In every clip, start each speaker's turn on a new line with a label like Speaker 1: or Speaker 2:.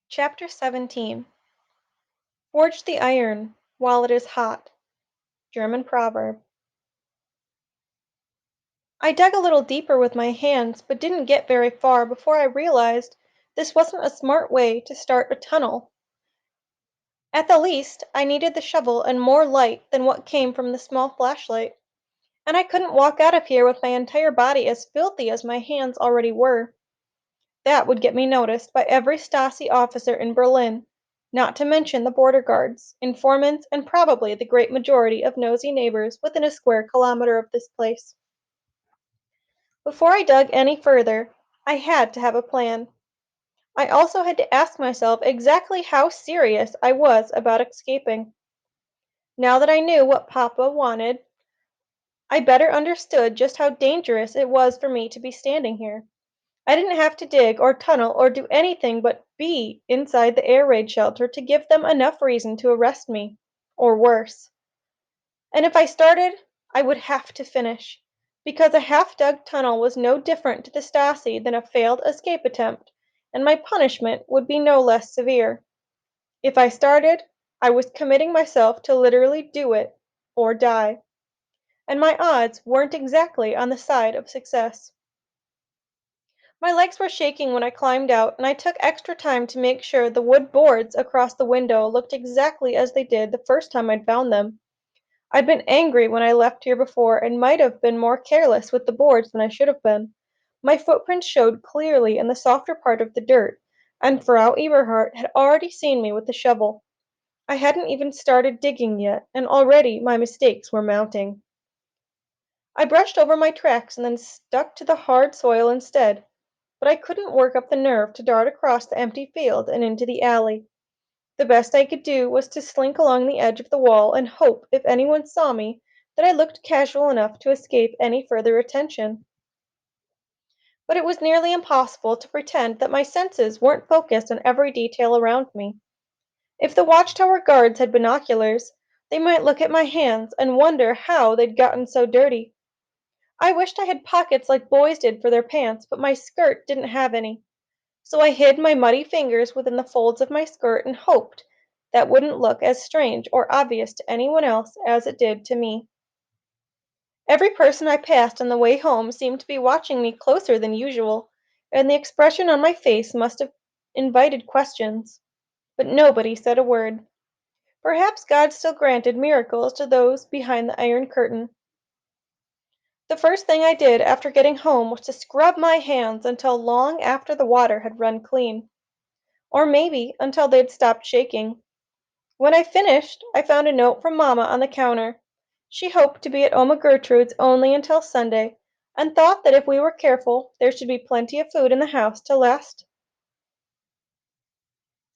Speaker 1: Chapter 17. Forge the iron while it is hot. German proverb. I dug a little deeper with my hands, but didn't get very far before I realized this wasn't a smart way to start a tunnel. At the least, I needed the shovel and more light than what came from the small flashlight, and I couldn't walk out of here with my entire body as filthy as my hands already were. That would get me noticed by every Stasi officer in Berlin, not to mention the border guards, informants, and probably the great majority of nosy neighbors within a square kilometer of this place. Before I dug any further, I had to have a plan. I also had to ask myself exactly how serious I was about escaping. Now that I knew what Papa wanted, I better understood just how dangerous it was for me to be standing here. I didn't have to dig or tunnel or do anything but be inside the air raid shelter to give them enough reason to arrest me, or worse. And if I started, I would have to finish, because a half-dug tunnel was no different to the Stasi than a failed escape attempt, and my punishment would be no less severe. If I started, I was committing myself to literally do it, or die. And my odds weren't exactly on the side of success. My legs were shaking when I climbed out, and I took extra time to make sure the wood boards across the window looked exactly as they did the first time I'd found them. I'd been angry when I left here before and might have been more careless with the boards than I should have been. My footprints showed clearly in the softer part of the dirt, and Frau Eberhardt had already seen me with the shovel. I hadn't even started digging yet, and already my mistakes were mounting. I brushed over my tracks and then stuck to the hard soil instead, but I couldn't work up the nerve to dart across the empty field and into the alley. The best I could do was to slink along the edge of the wall and hope, if anyone saw me, that I looked casual enough to escape any further attention. But it was nearly impossible to pretend that my senses weren't focused on every detail around me. If the watchtower guards had binoculars, they might look at my hands and wonder how they'd gotten so dirty. I wished I had pockets like boys did for their pants, but my skirt didn't have any. So I hid my muddy fingers within the folds of my skirt and hoped that wouldn't look as strange or obvious to anyone else as it did to me. Every person I passed on the way home seemed to be watching me closer than usual, and the expression on my face must have invited questions. But nobody said a word. Perhaps God still granted miracles to those behind the iron curtain. The first thing I did after getting home was to scrub my hands until long after the water had run clean. Or maybe until they'd stopped shaking. When I finished, I found a note from Mamma on the counter. She hoped to be at Oma Gertrude's only until Sunday, and thought that if we were careful, there should be plenty of food in the house to last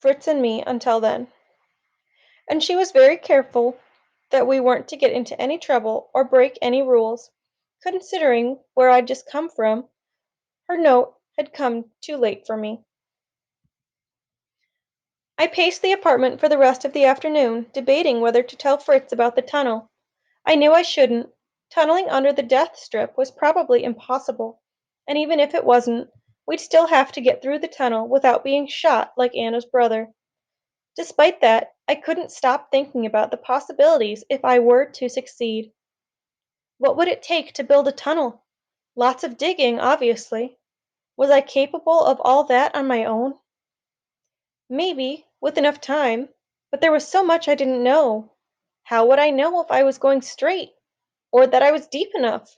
Speaker 1: Fritz and me until then. And she was very careful that we weren't to get into any trouble or break any rules. Considering where I'd just come from, her note had come too late for me. I paced the apartment for the rest of the afternoon, debating whether to tell Fritz about the tunnel. I knew I shouldn't. Tunneling under the death strip was probably impossible, and even if it wasn't, we'd still have to get through the tunnel without being shot like Anna's brother. Despite that, I couldn't stop thinking about the possibilities if I were to succeed. What would it take to build a tunnel? Lots of digging, obviously. Was I capable of all that on my own? Maybe, with enough time, but there was so much I didn't know. How would I know if I was going straight, or that I was deep enough?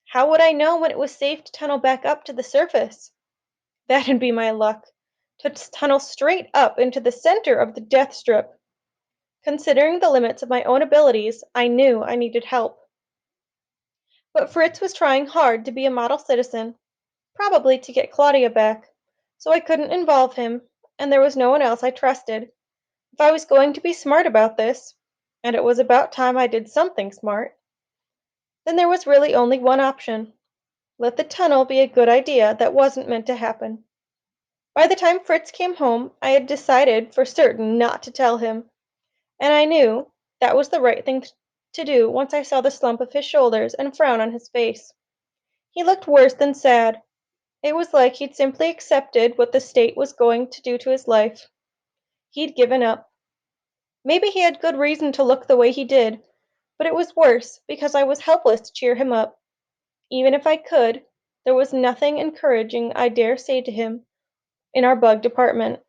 Speaker 1: How would I know when it was safe to tunnel back up to the surface? That'd be my luck, to tunnel straight up into the center of the death strip. Considering the limits of my own abilities, I knew I needed help. But Fritz was trying hard to be a model citizen, probably to get Claudia back, so I couldn't involve him, and there was no one else I trusted. If I was going to be smart about this, and it was about time I did something smart, then there was really only one option. Let the tunnel be a good idea that wasn't meant to happen. By the time Fritz came home, I had decided for certain not to tell him, and I knew that was the right thing to do once I saw the slump of his shoulders and frown on his face. He looked worse than sad. It was like he'd simply accepted what the state was going to do to his life. He'd given up. Maybe he had good reason to look the way he did, but it was worse because I was helpless to cheer him up. Even if I could, there was nothing encouraging I dare say to him in our bug department.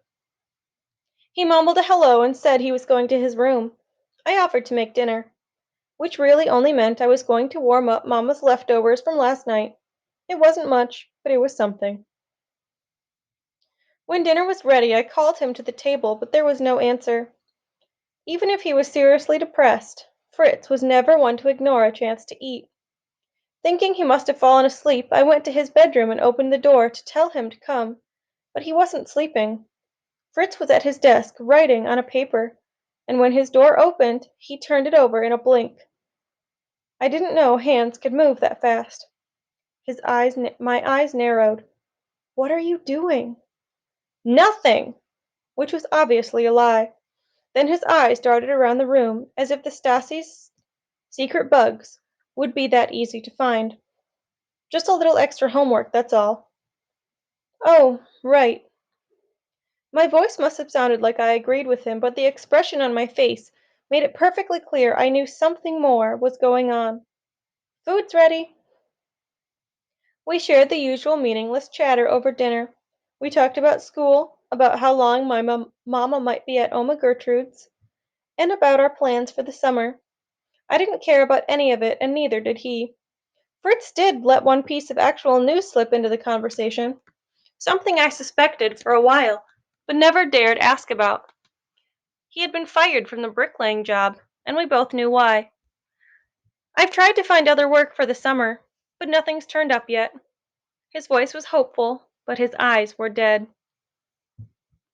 Speaker 1: He mumbled a hello and said he was going to his room. I offered to make dinner, which really only meant I was going to warm up Mama's leftovers from last night. It wasn't much, but it was something. When dinner was ready, I called him to the table, but there was no answer. Even if he was seriously depressed, Fritz was never one to ignore a chance to eat. Thinking he must have fallen asleep, I went to his bedroom and opened the door to tell him to come, but he wasn't sleeping. Fritz was at his desk, writing on a paper, and when his door opened, he turned it over in a blink. I didn't know hands could move that fast. My eyes narrowed. "What are you doing?" "Nothing!" which was obviously a lie. Then his eyes darted around the room, as if the Stassi's secret bugs would be that easy to find. "Just a little extra homework, that's all." "Oh, right." My voice must have sounded like I agreed with him, but the expression on my face made it perfectly clear I knew something more was going on. "Food's ready." We shared the usual meaningless chatter over dinner. We talked about school, about how long my mama might be at Oma Gertrude's, and about our plans for the summer. I didn't care about any of it, and neither did he. Fritz did let one piece of actual news slip into the conversation, something I suspected for a while, but never dared ask about. He had been fired from the bricklaying job, and we both knew why. "I've tried to find other work for the summer, but nothing's turned up yet." His voice was hopeful, but his eyes were dead.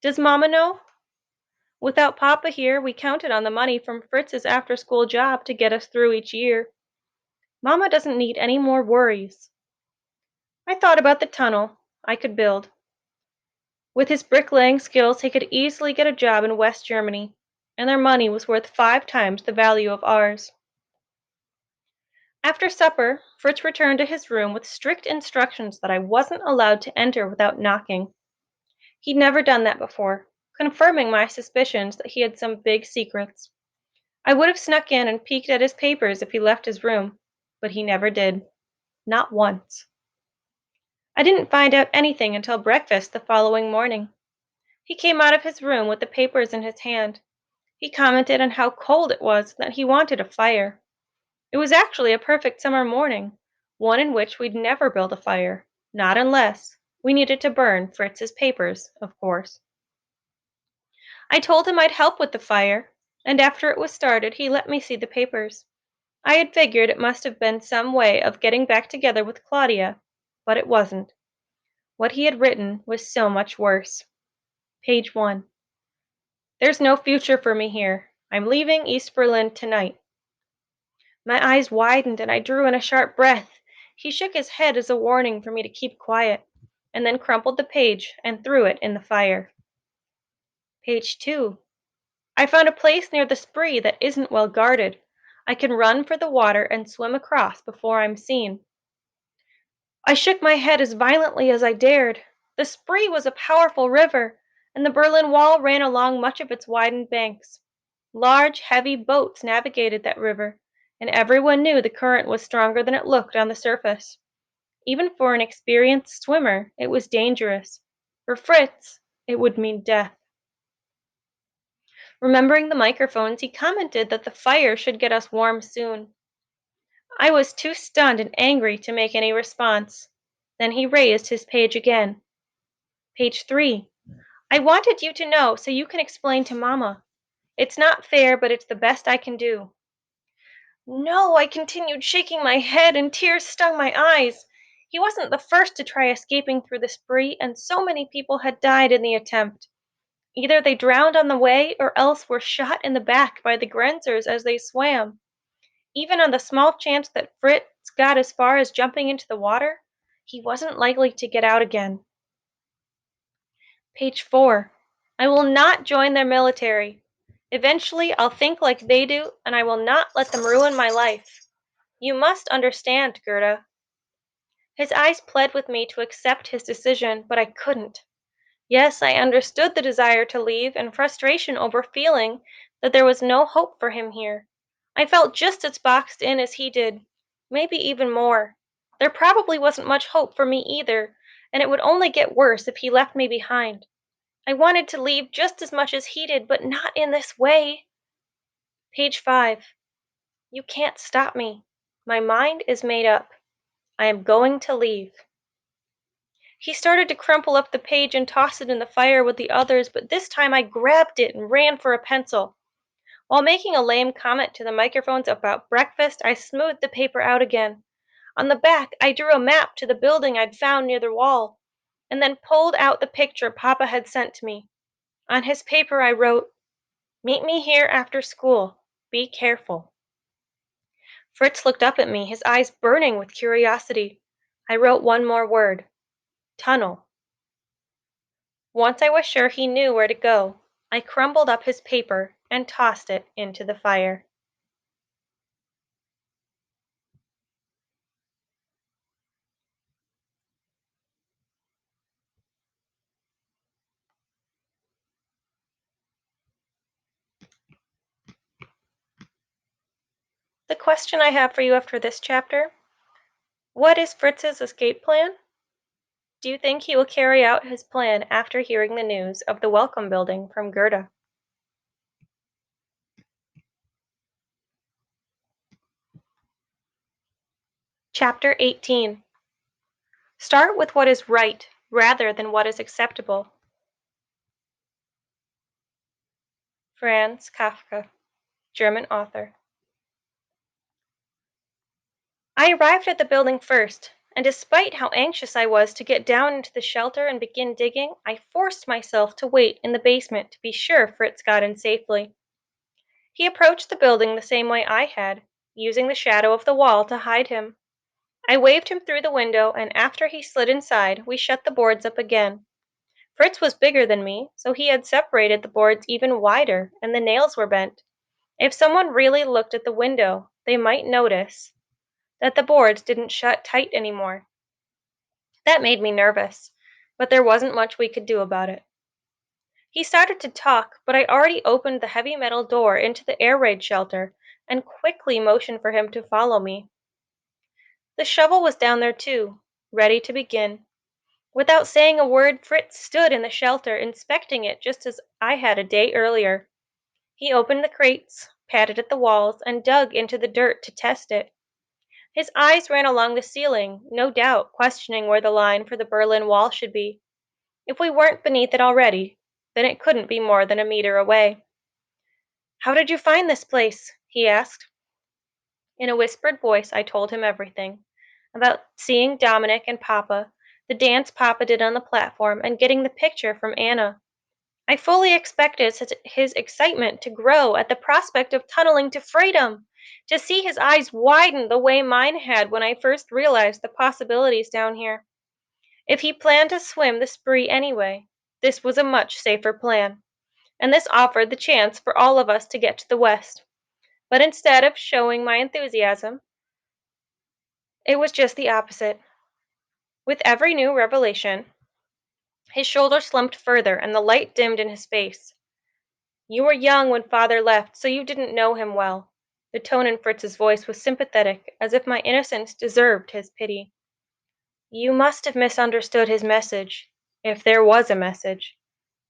Speaker 1: "Does Mama know?" "Without Papa here, we counted on the money from Fritz's after-school job to get us through each year. Mama doesn't need any more worries." I thought about the tunnel I could build. With his bricklaying skills, he could easily get a job in West Germany, and their money was worth 5 times the value of ours. After supper, Fritz returned to his room with strict instructions that I wasn't allowed to enter without knocking. He'd never done that before, confirming my suspicions that he had some big secrets. I would have snuck in and peeked at his papers if he left his room, but he never did. Not once. I didn't find out anything until breakfast the following morning. He came out of his room with the papers in his hand. He commented on how cold it was and that he wanted a fire. It was actually a perfect summer morning, one in which we'd never build a fire, not unless we needed to burn Fritz's papers, of course. I told him I'd help with the fire, and after it was started, he let me see the papers. I had figured it must have been some way of getting back together with Claudia, but it wasn't. What he had written was so much worse. Page 1. "There's no future for me here. I'm leaving East Berlin tonight." My eyes widened and I drew in a sharp breath. He shook his head as a warning for me to keep quiet, and then crumpled the page and threw it in the fire. Page 2. "I found a place near the Spree that isn't well guarded. I can run for the water and swim across before I'm seen." I shook my head as violently as I dared. The Spree was a powerful river, and the Berlin Wall ran along much of its widened banks. Large, heavy boats navigated that river, and everyone knew the current was stronger than it looked on the surface. Even for an experienced swimmer, it was dangerous. For Fritz, it would mean death. Remembering the microphones, he commented that the fire should get us warm soon. I was too stunned and angry to make any response. Then he raised his page again. Page 3. "I wanted you to know so you can explain to Mama. It's not fair, but it's the best I can do." "No," I continued, shaking my head, and tears stung my eyes. He wasn't the first to try escaping through the Spree, and so many people had died in the attempt. Either they drowned on the way, or else were shot in the back by the Grenzers as they swam. Even on the small chance that Fritz got as far as jumping into the water, he wasn't likely to get out again. Page 4. "I will not join their military. Eventually, I'll think like they do, and I will not let them ruin my life. You must understand, Gerda." His eyes pled with me to accept his decision, but I couldn't. Yes, I understood the desire to leave and frustration over feeling that there was no hope for him here. I felt just as boxed in as he did, maybe even more. There probably wasn't much hope for me either, and it would only get worse if he left me behind. I wanted to leave just as much as he did, but not in this way. Page 5. You can't stop me. My mind is made up. I am going to leave. He started to crumple up the page and toss it in the fire with the others, but this time I grabbed it and ran for a pencil. While making a lame comment to the microphones about breakfast, I smoothed the paper out again. On the back, I drew a map to the building I'd found near the wall, and then pulled out the picture Papa had sent to me. On his paper, I wrote, "Meet me here after school. Be careful." Fritz looked up at me, his eyes burning with curiosity. I wrote one more word, tunnel. Once I was sure he knew where to go, I crumbled up his paper and tossed it into the fire. The question I have for you after this chapter: what is Fritz's escape plan? Do you think he will carry out his plan after hearing the news of the Welcome Building from Gerda? Chapter 18. Start with what is right rather than what is acceptable. Franz Kafka, German author. I arrived at the building first, and despite how anxious I was to get down into the shelter and begin digging, I forced myself to wait in the basement to be sure Fritz got in safely. He approached the building the same way I had, using the shadow of the wall to hide him. I waved him through the window, and after he slid inside, we shut the boards up again. Fritz was bigger than me, so he had separated the boards even wider, and the nails were bent. If someone really looked at the window, they might notice that the boards didn't shut tight anymore. That made me nervous, but there wasn't much we could do about it. He started to talk, but I already opened the heavy metal door into the air raid shelter and quickly motioned for him to follow me. The shovel was down there too, ready to begin. Without saying a word, Fritz stood in the shelter, inspecting it just as I had a day earlier. He opened the crates, patted at the walls, and dug into the dirt to test it. His eyes ran along the ceiling, no doubt questioning where the line for the Berlin Wall should be. If we weren't beneath it already, then it couldn't be more than a meter away. "How did you find this place?" he asked. In a whispered voice, I told him everything about seeing Dominic and Papa, the dance Papa did on the platform, and getting the picture from Anna. I fully expected his excitement to grow at the prospect of tunneling to freedom, to see his eyes widen the way mine had when I first realized the possibilities down here. If he planned to swim the spree anyway, this was a much safer plan, and this offered the chance for all of us to get to the West. But instead of showing my enthusiasm, it was just the opposite. With every new revelation, his shoulders slumped further and the light dimmed in his face. "You were young when father left, so you didn't know him well." The tone in Fritz's voice was sympathetic, as if my innocence deserved his pity. "You must have misunderstood his message, if there was a message.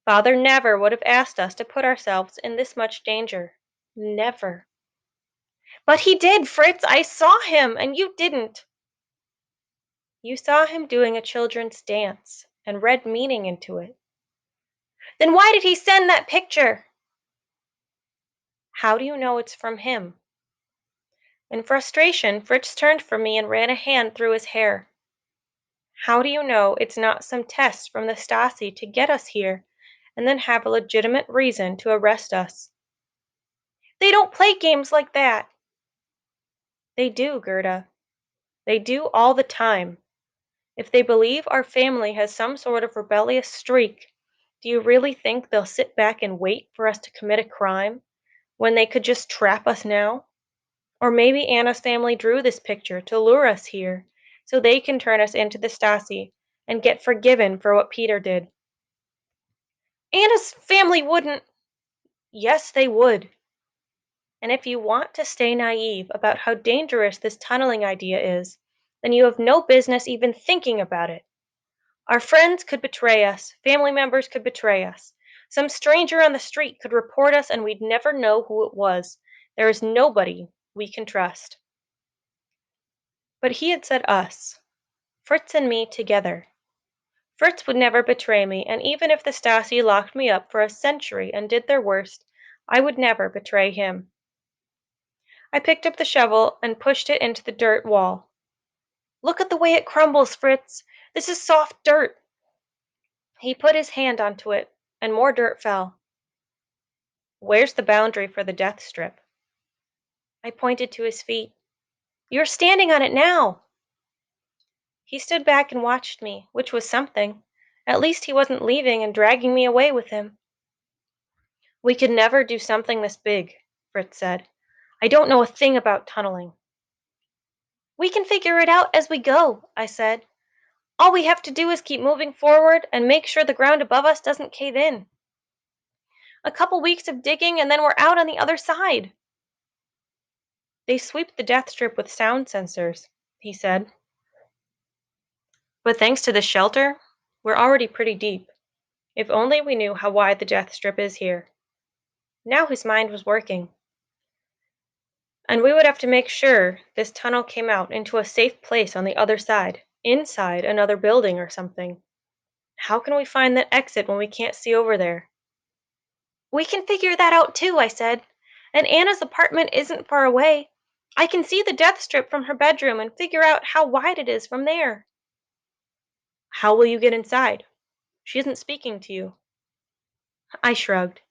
Speaker 1: Father never would have asked us to put ourselves in this much danger. Never." "But he did, Fritz! I saw him, and you didn't." "You saw him doing a children's dance, and read meaning into it." "Then why did he send that picture?" "How do you know it's from him?" In frustration, Fritz turned from me and ran a hand through his hair. "How do you know it's not some test from the Stasi to get us here and then have a legitimate reason to arrest us?" "They don't play games like that." "They do, Gerda. They do all the time. If they believe our family has some sort of rebellious streak, do you really think they'll sit back and wait for us to commit a crime when they could just trap us now? Or maybe Anna's family drew this picture to lure us here so they can turn us into the Stasi and get forgiven for what Peter did." Anna's family wouldn't. Yes, they would. And if you want to stay naive about how dangerous this tunneling idea is, then you have no business even thinking about it. Our friends could betray us, family members could betray us. Some stranger on the street could report us and we'd never know who it was. There is nobody we can trust. But he had said us, Fritz and me together. Fritz would never betray me, and even if the Stasi locked me up for a century and did their worst, I would never betray him. I picked up the shovel and pushed it into the dirt wall. Look at the way it crumbles, Fritz. This is soft dirt. He put his hand onto it, and more dirt fell. Where's the boundary for the death strip? I pointed to his feet. You're standing on it now. He stood back and watched me, which was something. At least he wasn't leaving and dragging me away with him. We could never do something this big, Fritz said. I don't know a thing about tunneling. We can figure it out as we go, I said. All we have to do is keep moving forward and make sure the ground above us doesn't cave in. A couple weeks of digging and then we're out on the other side. They sweep the death strip with sound sensors, he said. But thanks to this shelter, we're already pretty deep. If only we knew how wide the death strip is here. Now his mind was working. And we would have to make sure this tunnel came out into a safe place on the other side, inside another building or something. How can we find that exit when we can't see over there? We can figure that out too, I said. And Anna's apartment isn't far away. I can see the death strip from her bedroom and figure out how wide it is from there. How will you get inside? She isn't speaking to you. I shrugged.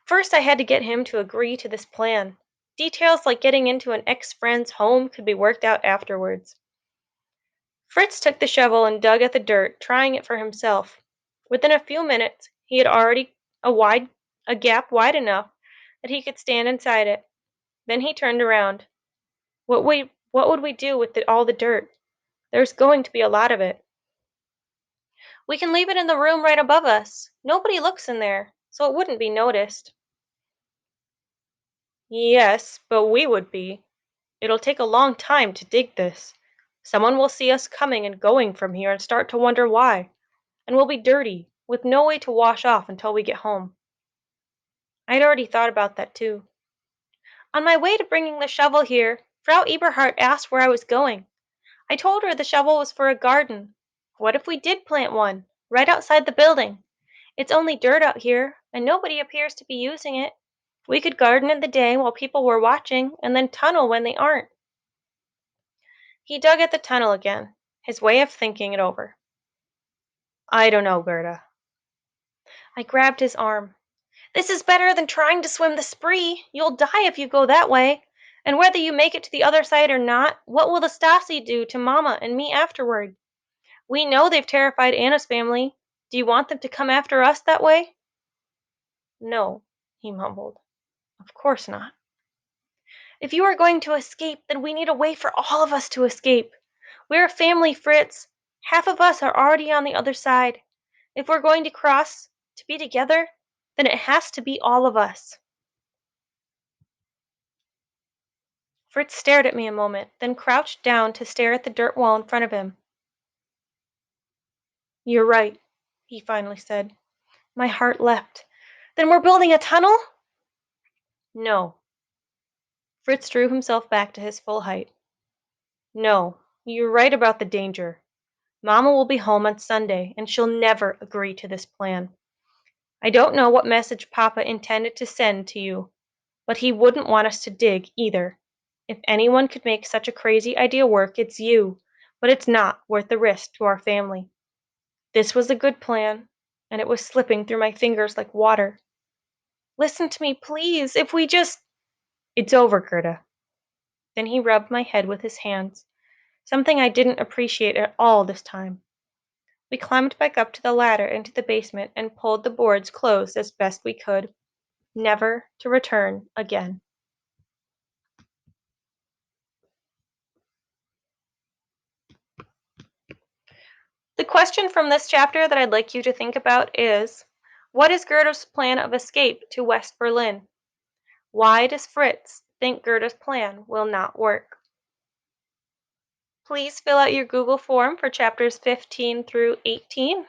Speaker 1: First, I had to get him to agree to this plan. Details like getting into an ex-friend's home could be worked out afterwards. Fritz took the shovel and dug at the dirt, trying it for himself. Within a few minutes, he had already a gap wide enough that he could stand inside it. Then he turned around. What would we do with all the dirt? There's going to be a lot of it. We can leave it in the room right above us. Nobody looks in there, so it wouldn't be noticed. Yes, but we would be. It'll take a long time to dig this. Someone will see us coming and going from here and start to wonder why. And we'll be dirty, with no way to wash off until we get home. I'd already thought about that too. On my way to bringing the shovel here, Frau Eberhardt asked where I was going. I told her the shovel was for a garden. What if we did plant one, right outside the building? It's only dirt out here, and nobody appears to be using it. We could garden in the day while people were watching, and then tunnel when they aren't. He dug at the tunnel again, his way of thinking it over. I don't know, Gerda. I grabbed his arm. This is better than trying to swim the Spree. You'll die if you go that way. And whether you make it to the other side or not, what will the Stasi do to Mama and me afterward? We know they've terrified Anna's family. Do you want them to come after us that way? No, he mumbled. Of course not. If you are going to escape, then we need a way for all of us to escape. We're a family, Fritz. Half of us are already on the other side. If we're going to cross, to be together, then it has to be all of us. Fritz stared at me a moment, then crouched down to stare at the dirt wall in front of him. You're right, he finally said. My heart leapt. Then we're building a tunnel? No. Fritz drew himself back to his full height. No, you're right about the danger. Mama will be home on Sunday, and she'll never agree to this plan. I don't know what message Papa intended to send to you, but he wouldn't want us to dig, either. If anyone could make such a crazy idea work, it's you, but it's not worth the risk to our family. This was a good plan, and it was slipping through my fingers like water. Listen to me, please, if we just... It's over, Gerda. Then he rubbed my head with his hands, something I didn't appreciate at all this time. We climbed back up to the ladder into the basement and pulled the boards closed as best we could, never to return again. The question from this chapter that I'd like you to think about is, What is Goethe's plan of escape to West Berlin? Why does Fritz think Goethe's plan will not work? Please fill out your Google form for chapters 15 through 18.